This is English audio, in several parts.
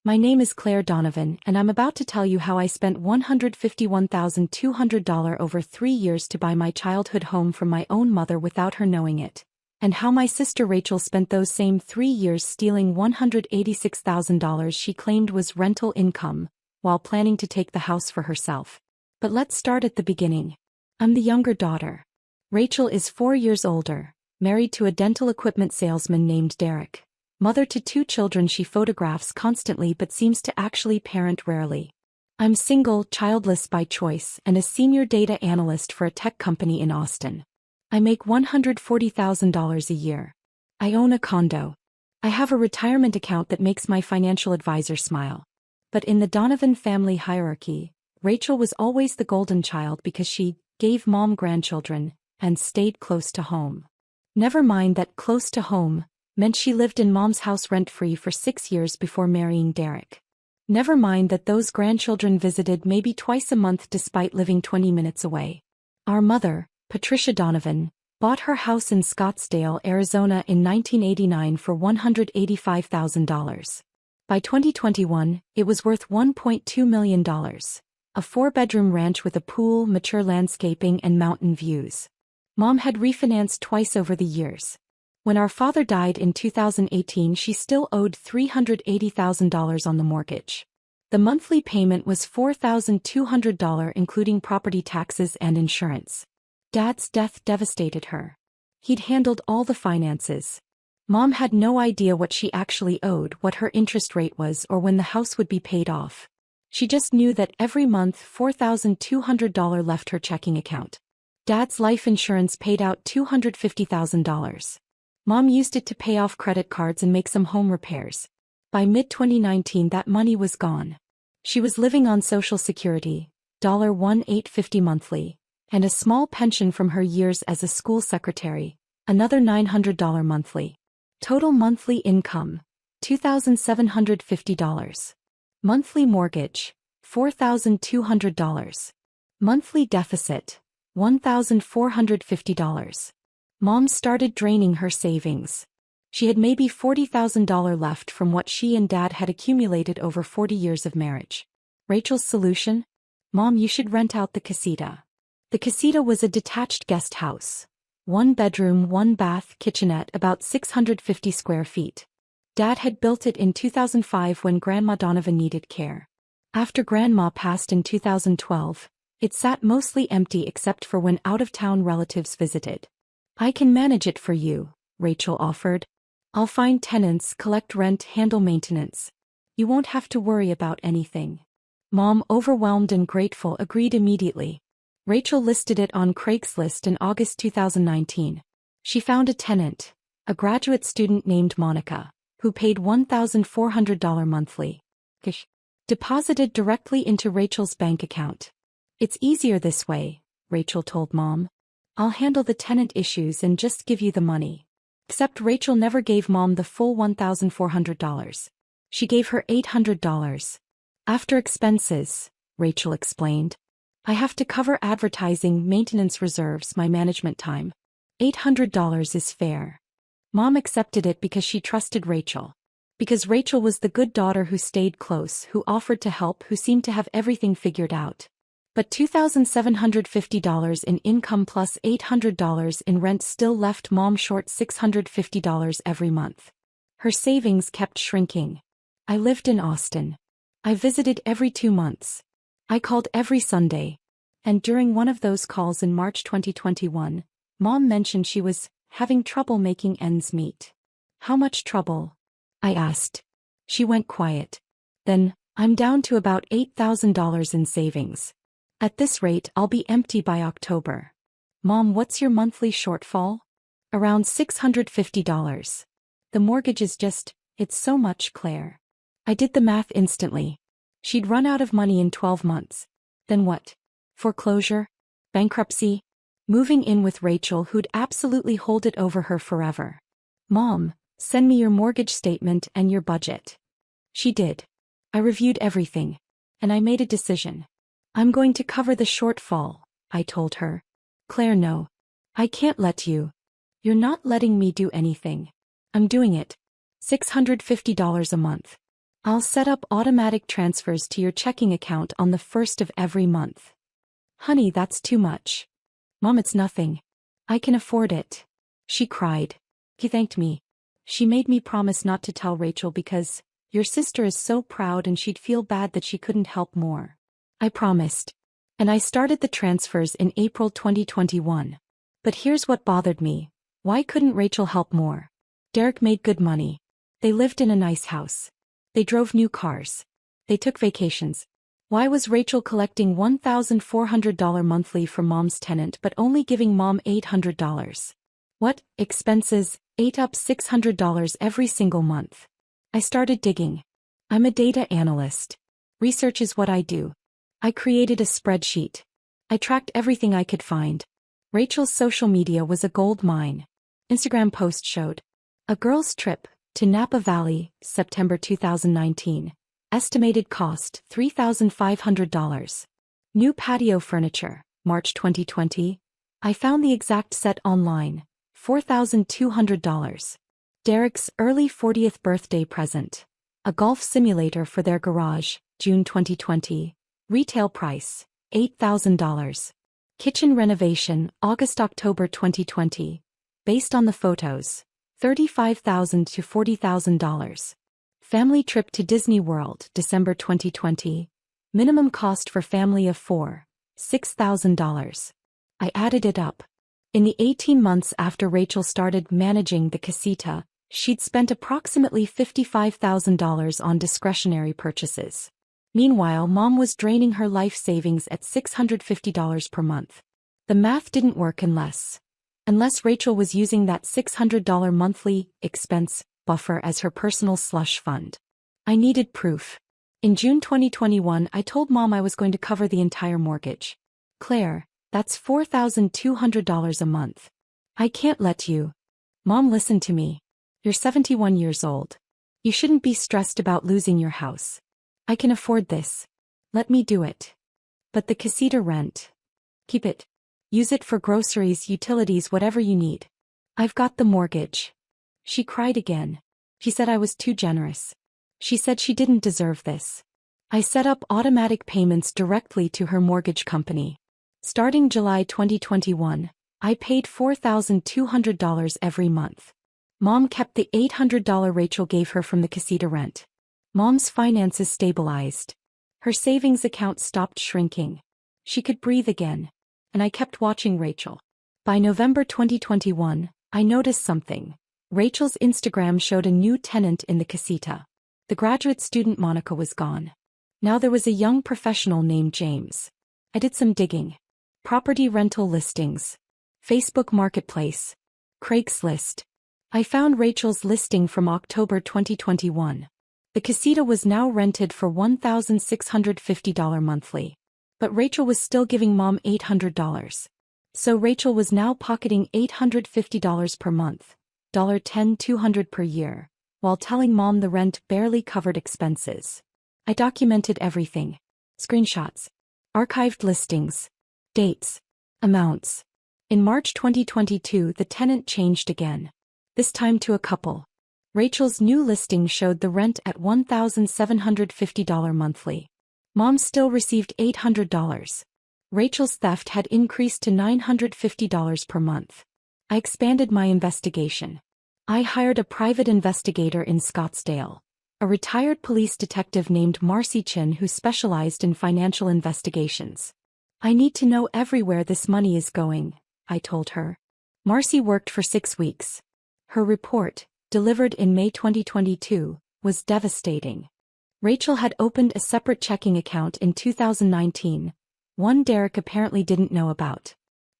My name is Claire Donovan, and I'm about to tell you how I spent $151,200 over 3 years to buy my childhood home from my own mother without her knowing it, and how my sister Rachel spent those same 3 years stealing $186,000 she claimed was rental income, while planning to take the house for herself. But let's start at the beginning. I'm the younger daughter. Rachel is 4 years older, married to a dental equipment salesman named Derek. Mother to 2 children she photographs constantly but seems to actually parent rarely. I'm single, childless by choice, and a senior data analyst for a tech company in Austin. I make $140,000 a year. I own a condo. I have a retirement account that makes my financial advisor smile. But in the Donovan family hierarchy, Rachel was always the golden child because she gave mom grandchildren and stayed close to home. Never mind that close to home meant she lived in mom's house rent-free for 6 years before marrying Derek. Never mind that those grandchildren visited maybe twice a month despite living 20 minutes away. Our mother, Patricia Donovan, bought her house in Scottsdale, Arizona in 1989 for $185,000. By 2021, it was worth $1.2 million. A 4-bedroom ranch with a pool, mature landscaping, and mountain views. Mom had refinanced twice over the years. When our father died in 2018, she still owed $380,000 on the mortgage. The monthly payment was $4,200 including property taxes and insurance. Dad's death devastated her. He'd handled all the finances. Mom had no idea what she actually owed, what her interest rate was, or when the house would be paid off. She just knew that every month $4,200 left her checking account. Dad's life insurance paid out $250,000. Mom used it to pay off credit cards and make some home repairs. By mid-2019 that money was gone. She was living on Social Security, $1,850 monthly, and a small pension from her years as a school secretary, another $900 monthly. Total monthly income, $2,750. Monthly mortgage, $4,200. Monthly deficit, $1,450. Mom started draining her savings. She had maybe $40,000 left from what she and Dad had accumulated over 40 years of marriage. Rachel's solution? Mom, you should rent out the casita. The casita was a detached guest house. 1 bedroom, 1 bath, kitchenette, about 650 square feet. Dad had built it in 2005 when Grandma Donovan needed care. After Grandma passed in 2012, it sat mostly empty except for when out-of-town relatives visited. I can manage it for you, Rachel offered. I'll find tenants, collect rent, handle maintenance. You won't have to worry about anything. Mom, overwhelmed and grateful, agreed immediately. Rachel listed it on Craigslist in August 2019. She found a tenant, a graduate student named Monica, who paid $1,400 monthly. Deposited directly into Rachel's bank account. It's easier this way, Rachel told Mom. I'll handle the tenant issues and just give you the money. Except Rachel never gave Mom the full $1,400. She gave her $800. After expenses, Rachel explained. I have to cover advertising, maintenance reserves, my management time. $800 is fair. Mom accepted it because she trusted Rachel. Because Rachel was the good daughter who stayed close, who offered to help, who seemed to have everything figured out. But $2,750 in income plus $800 in rent still left Mom short $650 every month. Her savings kept shrinking. I lived in Austin. I visited every 2 months. I called every Sunday. And during one of those calls in March 2021, Mom mentioned she was having trouble making ends meet. How much trouble? I asked. She went quiet. Then, I'm down to about $8,000 in savings. At this rate, I'll be empty by October. Mom, what's your monthly shortfall? Around $650. The mortgage is just, it's so much, Claire. I did the math instantly. She'd run out of money in 12 months. Then what? Foreclosure? Bankruptcy? Moving in with Rachel, who'd absolutely hold it over her forever. Mom, send me your mortgage statement and your budget. She did. I reviewed everything. And I made a decision. I'm going to cover the shortfall, I told her. Claire, no. I can't let you. You're not letting me do anything. I'm doing it. $650 a month. I'll set up automatic transfers to your checking account on the first of every month. Honey, that's too much. Mom, it's nothing. I can afford it. She cried. He thanked me. She made me promise not to tell Rachel because your sister is so proud and she'd feel bad that she couldn't help more. I promised. And I started the transfers in April 2021. But here's what bothered me. Why couldn't Rachel help more? Derek made good money. They lived in a nice house. They drove new cars. They took vacations. Why was Rachel collecting $1,400 monthly from Mom's tenant but only giving Mom $800? What expenses ate up $600 every single month? I started digging. I'm a data analyst. Research is what I do. I created a spreadsheet. I tracked everything I could find. Rachel's social media was a gold mine. Instagram post showed a girl's trip to Napa Valley, September 2019. Estimated cost $3,500. New patio furniture, March 2020. I found the exact set online, $4,200. Derek's early 40th birthday present. A golf simulator for their garage, June 2020. Retail price, $8,000. Kitchen renovation, August-October 2020. Based on the photos, $35,000 to $40,000. Family trip to Disney World, December 2020. Minimum cost for family of 4, $6,000. I added it up. In the 18 months after Rachel started managing the casita, she'd spent approximately $55,000 on discretionary purchases. Meanwhile, Mom was draining her life savings at $650 per month. The math didn't work unless Rachel was using that $600 monthly expense buffer as her personal slush fund. I needed proof. In June 2021, I told Mom I was going to cover the entire mortgage. Claire, that's $4,200 a month. I can't let you. Mom, listen to me. You're 71 years old. You shouldn't be stressed about losing your house. I can afford this. Let me do it. But the casita rent. Keep it. Use it for groceries, utilities, whatever you need. I've got the mortgage. She cried again. She said I was too generous. She said she didn't deserve this. I set up automatic payments directly to her mortgage company. Starting July 2021, I paid $4,200 every month. Mom kept the $800 Rachel gave her from the casita rent. Mom's finances stabilized. Her savings account stopped shrinking. She could breathe again. And I kept watching Rachel. By November 2021, I noticed something. Rachel's Instagram showed a new tenant in the casita. The graduate student Monica was gone. Now there was a young professional named James. I did some digging. Property rental listings. Facebook Marketplace. Craigslist. I found Rachel's listing from October 2021. The casita was now rented for $1,650 monthly. But Rachel was still giving Mom $800. So Rachel was now pocketing $850 per month, $10,200 per year, while telling Mom the rent barely covered expenses. I documented everything. Screenshots. Archived listings. Dates. Amounts. In March 2022, the tenant changed again. This time to a couple. Rachel's new listing showed the rent at $1,750 monthly. Mom still received $800. Rachel's theft had increased to $950 per month. I expanded my investigation. I hired a private investigator in Scottsdale, a retired police detective named Marcy Chin who specialized in financial investigations. I need to know everywhere this money is going, I told her. Marcy worked for 6 weeks. Her report, delivered in May 2022, was devastating. Rachel had opened a separate checking account in 2019, one Derek apparently didn't know about.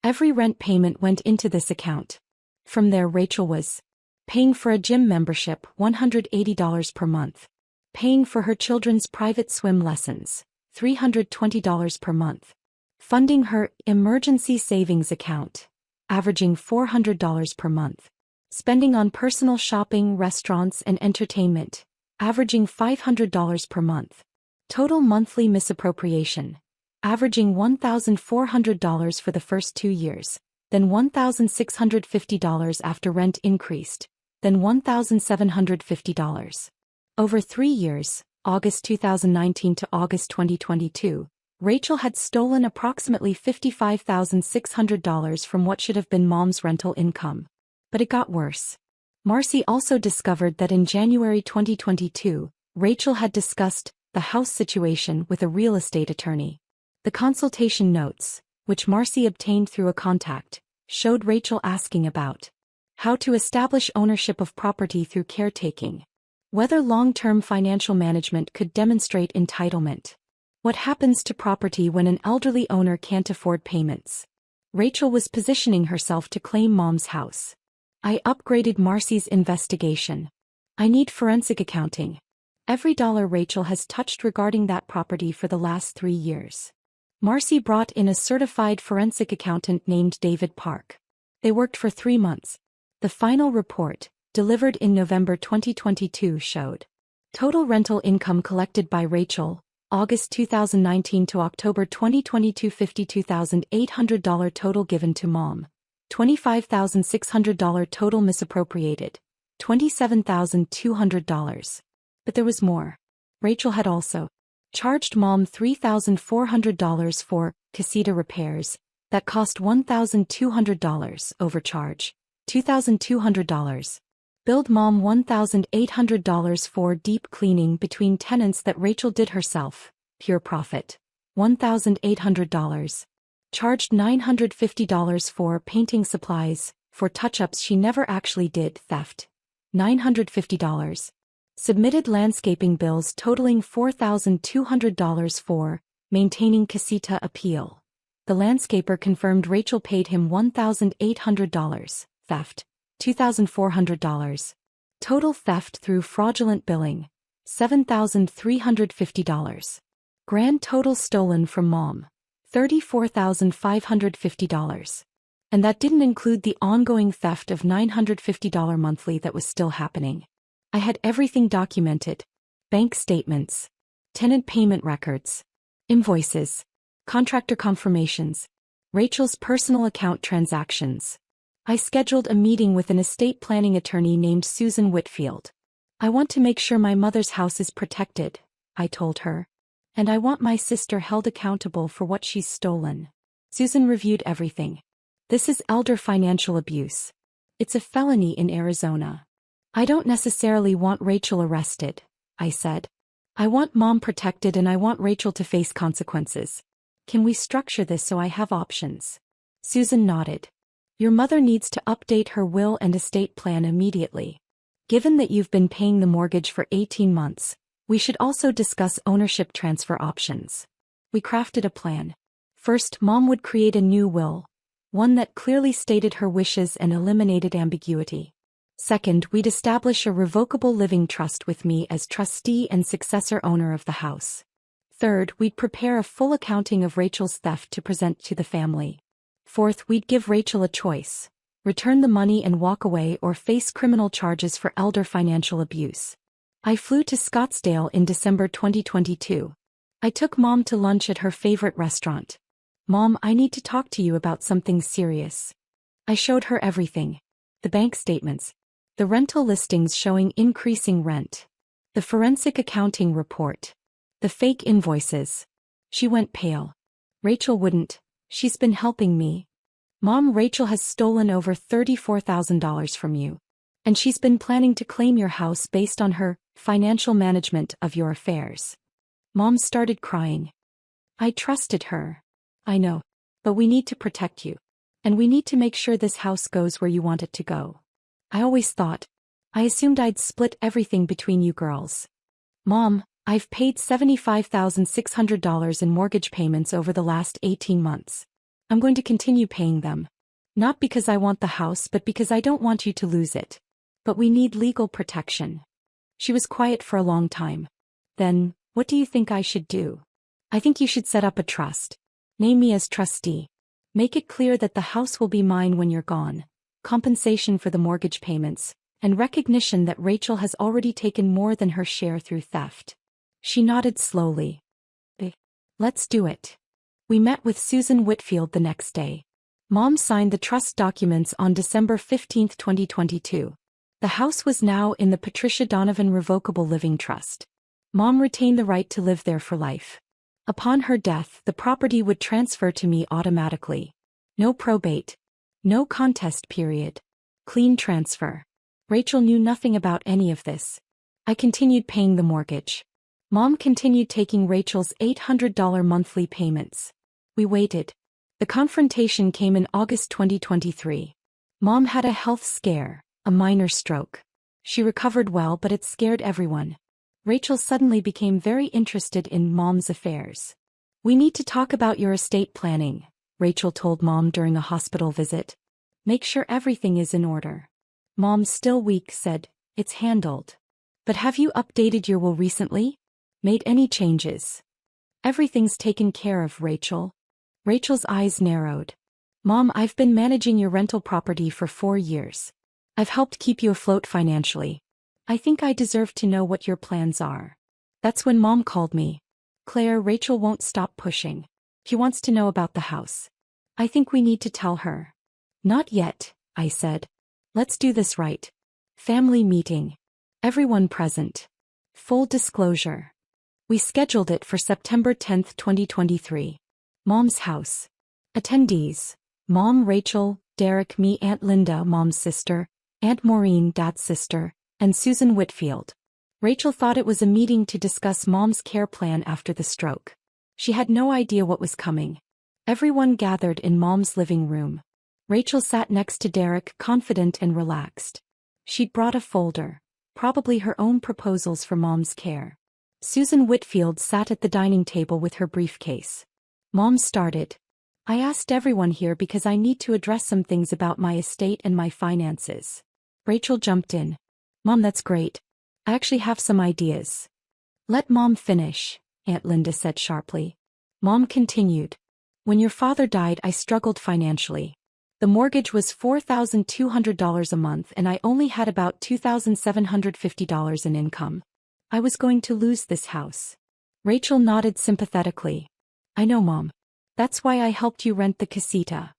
Every rent payment went into this account. From there, Rachel was paying for a gym membership, $180 per month. Paying for her children's private swim lessons, $320 per month. Funding her emergency savings account, averaging $400 per month. Spending on personal shopping, restaurants, and entertainment, averaging $500 per month. Total monthly misappropriation, averaging $1,400 for the first 2 years, then $1,650 after rent increased, then $1,750. Over 3 years, August 2019 to August 2022, Rachel had stolen approximately $55,600 from what should have been Mom's rental income. But it got worse. Marcy also discovered that in January 2022, Rachel had discussed the house situation with a real estate attorney. The consultation notes, which Marcy obtained through a contact, showed Rachel asking about how to establish ownership of property through caretaking, whether long-term financial management could demonstrate entitlement, what happens to property when an elderly owner can't afford payments. Rachel was positioning herself to claim Mom's house. I upgraded Marcy's investigation. I need forensic accounting. Every dollar Rachel has touched regarding that property for the last 3 years. Marcy brought in a certified forensic accountant named David Park. They worked for 3 months. The final report, delivered in November 2022, showed total rental income collected by Rachel, August 2019 to October 2022, $52,800 total given to Mom, $25,600 total misappropriated, $27,200. But there was more. Rachel had also charged Mom $3,400 for casita repairs that cost $1,200, overcharge $2,200. Billed Mom $1,800 for deep cleaning between tenants that Rachel did herself, pure profit, $1,800. Charged $950 for painting supplies, for touch-ups she never actually did, theft, $950. Submitted landscaping bills totaling $4,200 for maintaining casita appeal. The landscaper confirmed Rachel paid him $1,800, theft, $2,400. Total theft through fraudulent billing, $7,350. Grand total stolen from Mom, $34,550. And that didn't include the ongoing theft of $950 monthly that was still happening. I had everything documented: bank statements, tenant payment records, invoices, contractor confirmations, Rachel's personal account transactions. I scheduled a meeting with an estate planning attorney named Susan Whitfield. I want to make sure my mother's house is protected, I told her. And I want my sister held accountable for what she's stolen. Susan reviewed everything. This is elder financial abuse. It's a felony in Arizona. I don't necessarily want Rachel arrested, I said. I want Mom protected and I want Rachel to face consequences. Can we structure this so I have options? Susan nodded. Your mother needs to update her will and estate plan immediately. Given that you've been paying the mortgage for 18 months, we should also discuss ownership transfer options. We crafted a plan. First, Mom would create a new will, one that clearly stated her wishes and eliminated ambiguity. Second, we'd establish a revocable living trust with me as trustee and successor owner of the house. Third, we'd prepare a full accounting of Rachel's theft to present to the family. Fourth, we'd give Rachel a choice: return the money and walk away or face criminal charges for elder financial abuse. I flew to Scottsdale in December 2022. I took Mom to lunch at her favorite restaurant. Mom, I need to talk to you about something serious. I showed her everything. The bank statements. The rental listings showing increasing rent. The forensic accounting report. The fake invoices. She went pale. Rachel wouldn't. She's been helping me. Mom, Rachel has stolen over $34,000 from you. And she's been planning to claim your house based on her financial management of your affairs. Mom started crying. I trusted her. I know. But we need to protect you. And we need to make sure this house goes where you want it to go. I always thought. I assumed I'd split everything between you girls. Mom, I've paid $75,600 in mortgage payments over the last 18 months. I'm going to continue paying them. Not because I want the house but because I don't want you to lose it. But we need legal protection. She was quiet for a long time. Then, what do you think I should do? I think you should set up a trust. Name me as trustee. Make it clear that the house will be mine when you're gone. Compensation for the mortgage payments, and recognition that Rachel has already taken more than her share through theft. She nodded slowly. Let's do it. We met with Susan Whitfield the next day. Mom signed the trust documents on December 15, 2022. The house was now in the Patricia Donovan Revocable Living Trust. Mom retained the right to live there for life. Upon her death, the property would transfer to me automatically. No probate. No contest period. Clean transfer. Rachel knew nothing about any of this. I continued paying the mortgage. Mom continued taking Rachel's $800 monthly payments. We waited. The confrontation came in August 2023. Mom had a health scare, a minor stroke. She recovered well, but it scared everyone. Rachel suddenly became very interested in Mom's affairs. "We need to talk about your estate planning," Rachel told Mom during a hospital visit. "Make sure everything is in order." Mom, still weak, said, "It's handled." "But have you updated your will recently? Made any changes?" "Everything's taken care of, Rachel." Rachel's eyes narrowed. "Mom, I've been managing your rental property for 4 years. I've helped keep you afloat financially. I think I deserve to know what your plans are." That's when Mom called me. "Claire, Rachel won't stop pushing. She wants to know about the house. I think we need to tell her." "Not yet," I said. "Let's do this right." Family meeting. Everyone present. Full disclosure. We scheduled it for September 10th, 2023. Mom's house. Attendees: Mom, Rachel, Derek, me, Aunt Linda, Mom's sister, Aunt Maureen, Dad's sister, and Susan Whitfield. Rachel thought it was a meeting to discuss Mom's care plan after the stroke. She had no idea what was coming. Everyone gathered in Mom's living room. Rachel sat next to Derek, confident and relaxed. She'd brought a folder, probably her own proposals for Mom's care. Susan Whitfield sat at the dining table with her briefcase. Mom started. "I asked everyone here because I need to address some things about my estate and my finances." Rachel jumped in. "Mom, that's great. I actually have some ideas." "Let Mom finish," Aunt Linda said sharply. Mom continued. "When your father died, I struggled financially. The mortgage was $4,200 a month and I only had about $2,750 in income. I was going to lose this house." Rachel nodded sympathetically. "I know, Mom. That's why I helped you rent the casita."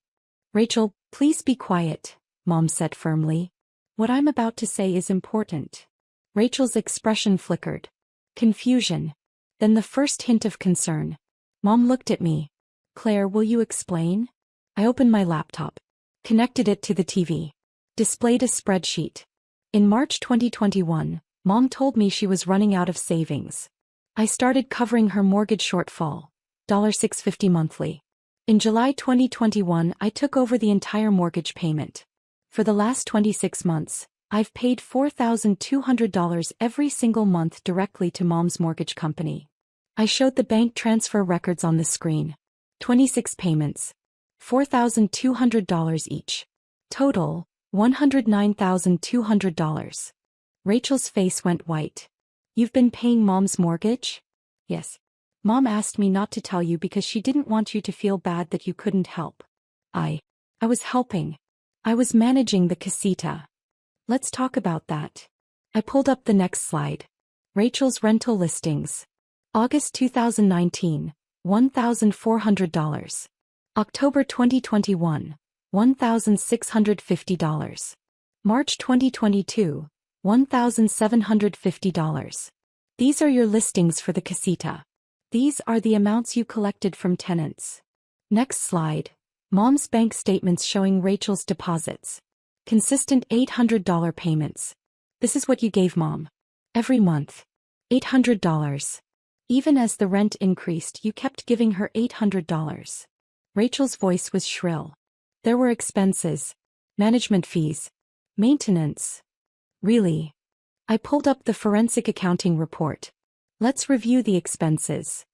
"Rachel, please be quiet," Mom said firmly. "What I'm about to say is important." Rachel's expression flickered. Confusion. Then the first hint of concern. Mom looked at me. "Claire, will you explain?" I opened my laptop. Connected it to the TV. Displayed a spreadsheet. In March 2021, Mom told me she was running out of savings. I started covering her mortgage shortfall, $650 monthly. In July 2021, I took over the entire mortgage payment. For the last 26 months, I've paid $4,200 every single month directly to Mom's mortgage company. I showed the bank transfer records on the screen. 26 payments. $4,200 each. Total, $109,200. Rachel's face went white. "You've been paying Mom's mortgage?" "Yes. Mom asked me not to tell you because she didn't want you to feel bad that you couldn't help." I was helping. I was managing the casita. "Let's talk about that." I pulled up the next slide. Rachel's rental listings. August 2019, $1,400. October 2021, $1,650. March 2022, $1,750. These are your listings for the casita. These are the amounts you collected from tenants. Next slide. Mom's bank statements showing Rachel's deposits. Consistent $800 payments. This is what you gave Mom. Every month. $800. Even as the rent increased, you kept giving her $800. Rachel's voice was shrill. There were expenses. Management fees. Maintenance. Really? I pulled up the forensic accounting report. Let's review the expenses.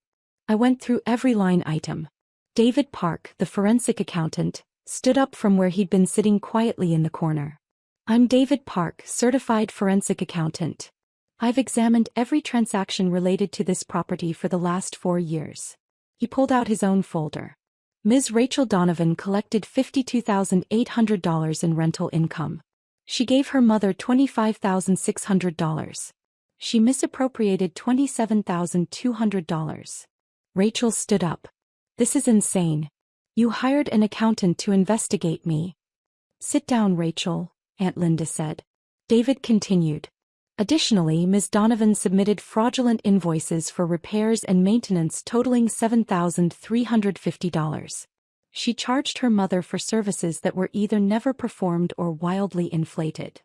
I went through every line item. David Park, the forensic accountant, stood up from where he'd been sitting quietly in the corner. "I'm David Park, certified forensic accountant. I've examined every transaction related to this property for the last 4 years." He pulled out his own folder. Ms. Rachel Donovan collected $52,800 in rental income. She gave her mother $25,600. She misappropriated $27,200. Rachel stood up. "This is insane. You hired an accountant to investigate me." "Sit down, Rachel," Aunt Linda said. David continued. Additionally, Ms. Donovan submitted fraudulent invoices for repairs and maintenance totaling $7,350. She charged her mother for services that were either never performed or wildly inflated.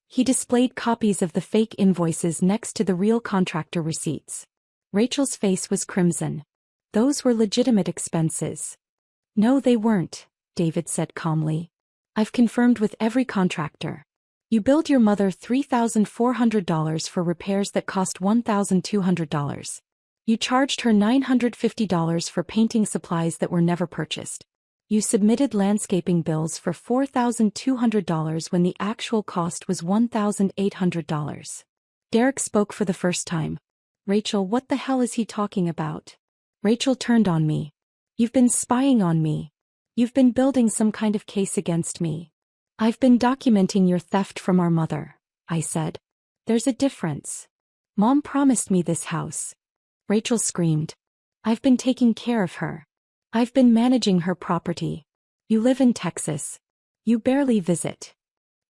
He displayed copies of the fake invoices next to the real contractor receipts. Rachel's face was crimson. Those were legitimate expenses. No, they weren't, David said calmly. I've confirmed with every contractor. You billed your mother $3,400 for repairs that cost $1,200. You charged her $950 for painting supplies that were never purchased. You submitted landscaping bills for $4,200 when the actual cost was $1,800. Derek spoke for the first time. Rachel, what the hell is he talking about? Rachel turned on me. You've been spying on me. You've been building some kind of case against me. I've been documenting your theft from our mother, I said. There's a difference. Mom promised me this house. Rachel screamed. I've been taking care of her. I've been managing her property. You live in Texas. You barely visit.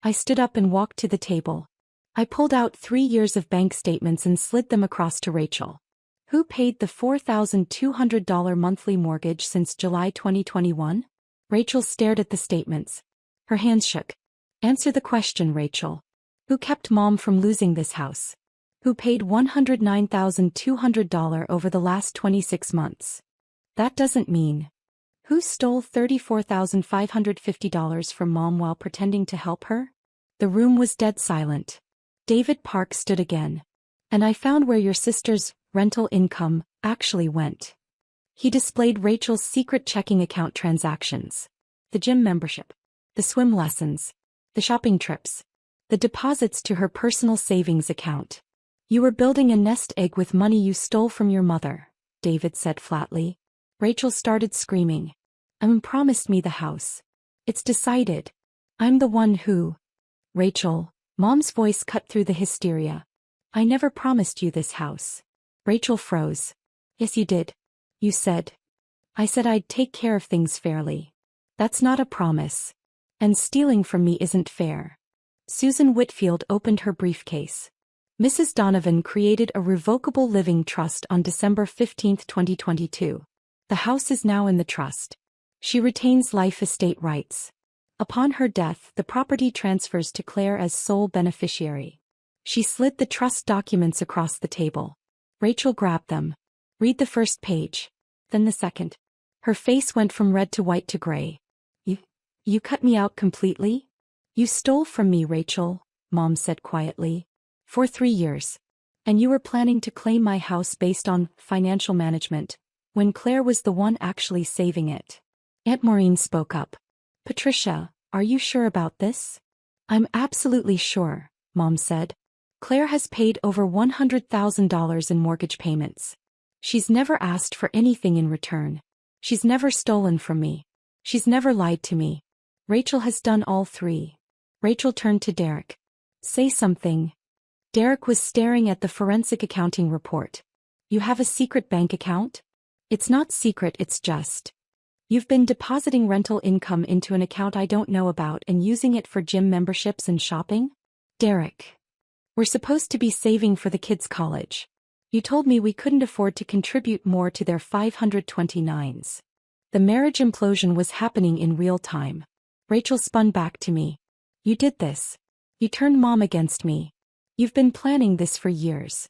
I stood up and walked to the table. I pulled out 3 years of bank statements and slid them across to Rachel. Who paid the $4,200 monthly mortgage since July 2021? Rachel stared at the statements. Her hands shook. Answer the question, Rachel. Who kept Mom from losing this house? Who paid $109,200 over the last 26 months? That doesn't mean. Who stole $34,550 from Mom while pretending to help her? The room was dead silent. David Park stood again. And I found where your sister's rental income actually went. He displayed Rachel's secret checking account transactions. The gym membership. The swim lessons. The shopping trips. The deposits to her personal savings account. You were building a nest egg with money you stole from your mother, David said flatly. Rachel started screaming. Promised me the house. It's decided. I'm the one who. Rachel, Mom's voice cut through the hysteria. I never promised you this house. Rachel froze. Yes, you did. You said. I said I'd take care of things fairly. That's not a promise. And stealing from me isn't fair. Susan Whitfield opened her briefcase. Mrs. Donovan created a revocable living trust on December 15, 2022. The house is now in the trust. She retains life estate rights. Upon her death, the property transfers to Claire as sole beneficiary. She slid the trust documents across the table. Rachel grabbed them. Read the first page. Then the second. Her face went from red to white to gray. You cut me out completely? You stole from me, Rachel, Mom said quietly. For 3 years. And you were planning to claim my house based on financial management, when Claire was the one actually saving it. Aunt Maureen spoke up. Patricia, are you sure about this? I'm absolutely sure, Mom said. Claire has paid over $100,000 in mortgage payments. She's never asked for anything in return. She's never stolen from me. She's never lied to me. Rachel has done all three. Rachel turned to Derek. Say something. Derek was staring at the forensic accounting report. You have a secret bank account? It's not secret, it's just. You've been depositing rental income into an account I don't know about and using it for gym memberships and shopping? Derek. We're supposed to be saving for the kids' college. You told me we couldn't afford to contribute more to their 529s. The marriage implosion was happening in real time. Rachel spun back to me. You did this. You turned Mom against me. You've been planning this for years.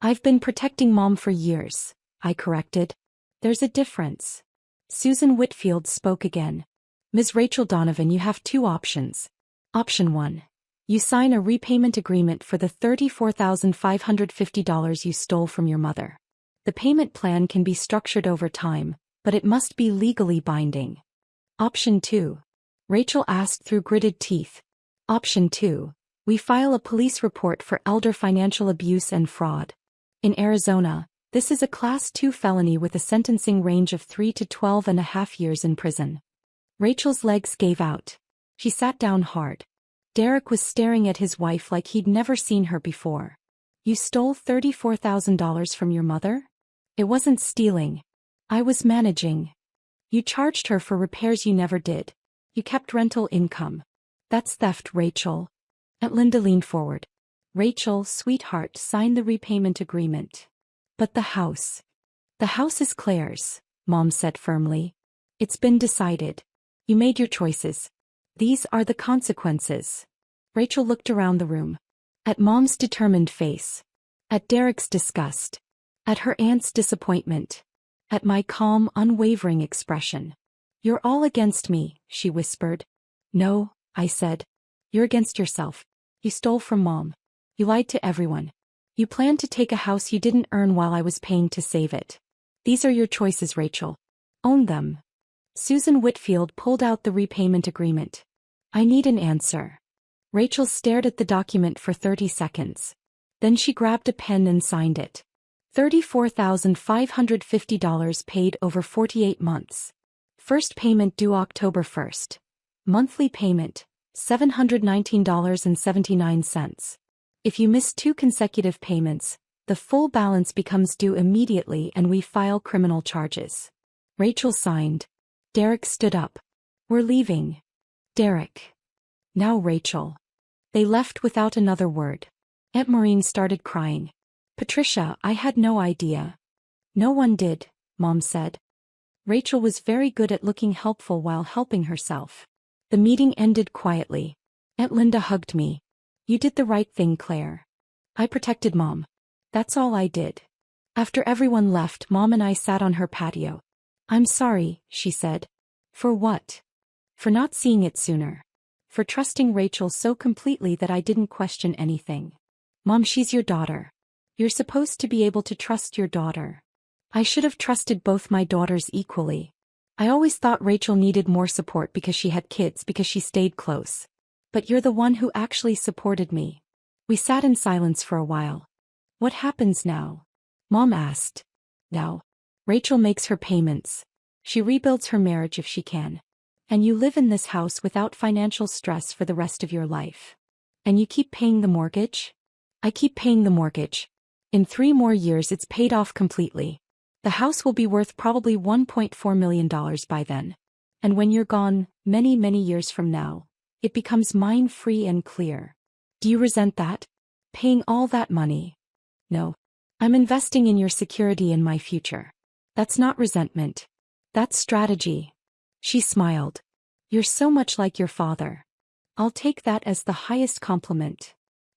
I've been protecting Mom for years, I corrected. There's a difference. Susan Whitfield spoke again. Ms. Rachel Donovan, you have 2 options. Option 1. You sign a repayment agreement for the $34,550 you stole from your mother. The payment plan can be structured over time, but it must be legally binding. Option 2. Rachel asked through gritted teeth. Option 2. We file a police report for elder financial abuse and fraud. In Arizona, this is a Class 2 felony with a sentencing range of 3 to 12.5 years in prison. Rachel's legs gave out. She sat down hard. Derek was staring at his wife like he'd never seen her before. You stole $34,000 from your mother? It wasn't stealing. I was managing. You charged her for repairs you never did. You kept rental income. That's theft, Rachel. Aunt Linda leaned forward. Rachel, sweetheart, sign the repayment agreement. But the house. The house is Claire's, Mom said firmly. It's been decided. You made your choices. These are the consequences. Rachel looked around the room. At Mom's determined face. At Derek's disgust. At her aunt's disappointment. At my calm, unwavering expression. You're all against me, she whispered. No, I said. You're against yourself. You stole from Mom. You lied to everyone. You planned to take a house you didn't earn while I was paying to save it. These are your choices, Rachel. Own them. Susan Whitfield pulled out the repayment agreement. I need an answer. Rachel stared at the document for 30 seconds. Then she grabbed a pen and signed it. $34,550 paid over 48 months. First payment due October 1st. Monthly payment, $719.79. If you miss 2 consecutive payments, the full balance becomes due immediately and we file criminal charges. Rachel signed. Derek stood up. We're leaving. Derek. Now Rachel. They left without another word. Aunt Maureen started crying. Patricia, I had no idea. No one did, Mom said. Rachel was very good at looking helpful while helping herself. The meeting ended quietly. Aunt Linda hugged me. You did the right thing, Claire. I protected Mom. That's all I did. After everyone left, Mom and I sat on her patio. I'm sorry, she said. For what? For not seeing it sooner. For trusting Rachel so completely that I didn't question anything. Mom, she's your daughter. You're supposed to be able to trust your daughter. I should have trusted both my daughters equally. I always thought Rachel needed more support because she had kids, because she stayed close. But you're the one who actually supported me. We sat in silence for a while. What happens now? Mom asked. Now. Rachel makes her payments. She rebuilds her marriage if she can. And you live in this house without financial stress for the rest of your life. And you keep paying the mortgage? I keep paying the mortgage. In 3 more years it's paid off completely. The house will be worth probably $1.4 million by then. And when you're gone, many, many years from now, it becomes mine, free and clear. Do you resent that? Paying all that money? No. I'm investing in your security and my future. That's not resentment. That's strategy. She smiled. You're so much like your father. I'll take that as the highest compliment.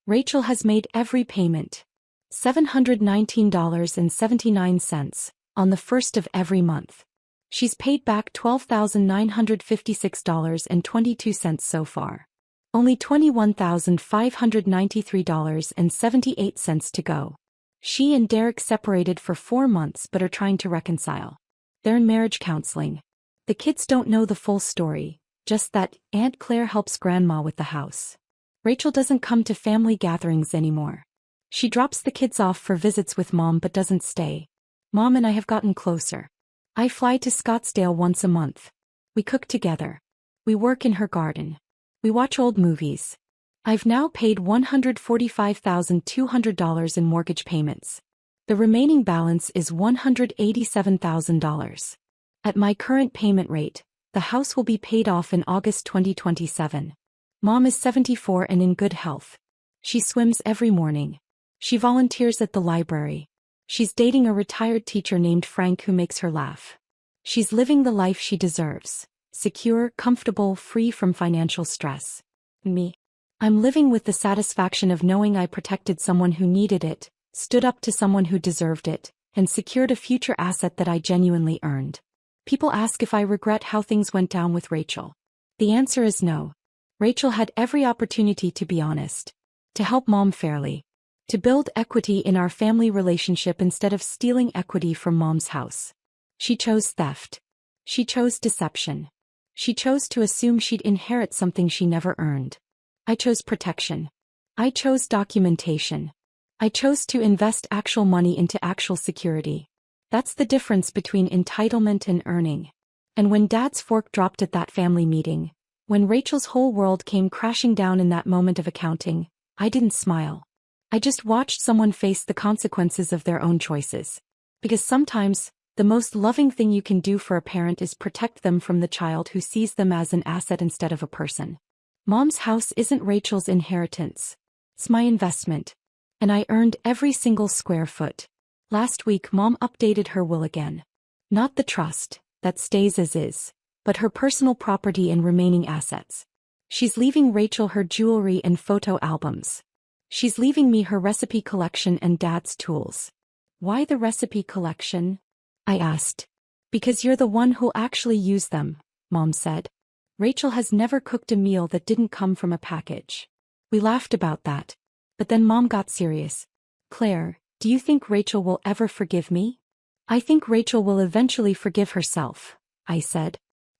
Rachel has made every payment. $719.79 on the first of every month. She's paid back $12,956.22 so far. Only $21,593.78 to go. She and Derek separated for 4 months but are trying to reconcile. They're in marriage counseling. The kids don't know the full story, just that Aunt Claire helps Grandma with the house. Rachel doesn't come to family gatherings anymore. She drops the kids off for visits with Mom but doesn't stay. Mom and I have gotten closer. I fly to Scottsdale once a month. We cook together. We work in her garden. We watch old movies. I've now paid $145,200 in mortgage payments. The remaining balance is $187,000. At my current payment rate, the house will be paid off in August 2027. Mom is 74 and in good health. She swims every morning. She volunteers at the library. She's dating a retired teacher named Frank who makes her laugh. She's living the life she deserves. Secure, comfortable, free from financial stress. Me. I'm living with the satisfaction of knowing I protected someone who needed it, stood up to someone who deserved it, and secured a future asset that I genuinely earned. People ask if I regret how things went down with Rachel. The answer is no. Rachel had every opportunity to be honest. To help Mom fairly. To build equity in our family relationship instead of stealing equity from Mom's house. She chose theft. She chose deception. She chose to assume she'd inherit something she never earned. I chose protection. I chose documentation. I chose to invest actual money into actual security. That's the difference between entitlement and earning. And when Dad's fork dropped at that family meeting, when Rachel's whole world came crashing down in that moment of accounting, I didn't smile. I just watched someone face the consequences of their own choices. Because sometimes, the most loving thing you can do for a parent is protect them from the child who sees them as an asset instead of a person. Mom's house isn't Rachel's inheritance. It's my investment. And I earned every single square foot. Last week Mom updated her will again. Not the trust, that stays as is, but her personal property and remaining assets. She's leaving Rachel her jewelry and photo albums. She's leaving me her recipe collection and Dad's tools. Why the recipe collection? I asked. Because you're the one who'll actually use them, Mom said. Rachel has never cooked a meal that didn't come from a package. We laughed about that. But then Mom got serious. Claire, do you think Rachel will ever forgive me? I think Rachel will eventually forgive herself, I said.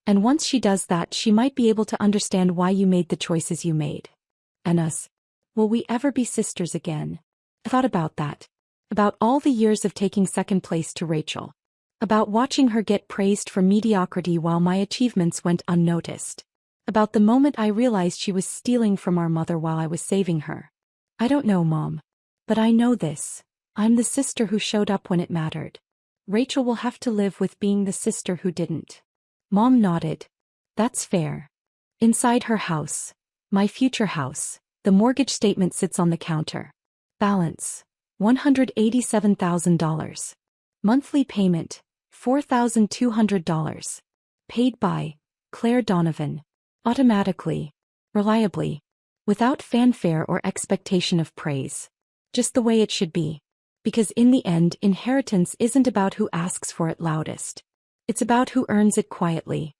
And once she does that, she might be able to understand why you made the choices you made. And us. Will we ever be sisters again? I thought about that. About all the years of taking second place to Rachel. About watching her get praised for mediocrity while my achievements went unnoticed. About the moment I realized she was stealing from our mother while I was saving her. I don't know, Mom. But I know this. I'm the sister who showed up when it mattered. Rachel will have to live with being the sister who didn't. Mom nodded. That's fair. Inside her house, my future house, the mortgage statement sits on the counter. Balance, $187,000. Monthly payment, $4,200. Paid by Claire Donovan. Automatically. Reliably. Without fanfare or expectation of praise. Just the way it should be. Because in the end, inheritance isn't about who asks for it loudest. It's about who earns it quietly.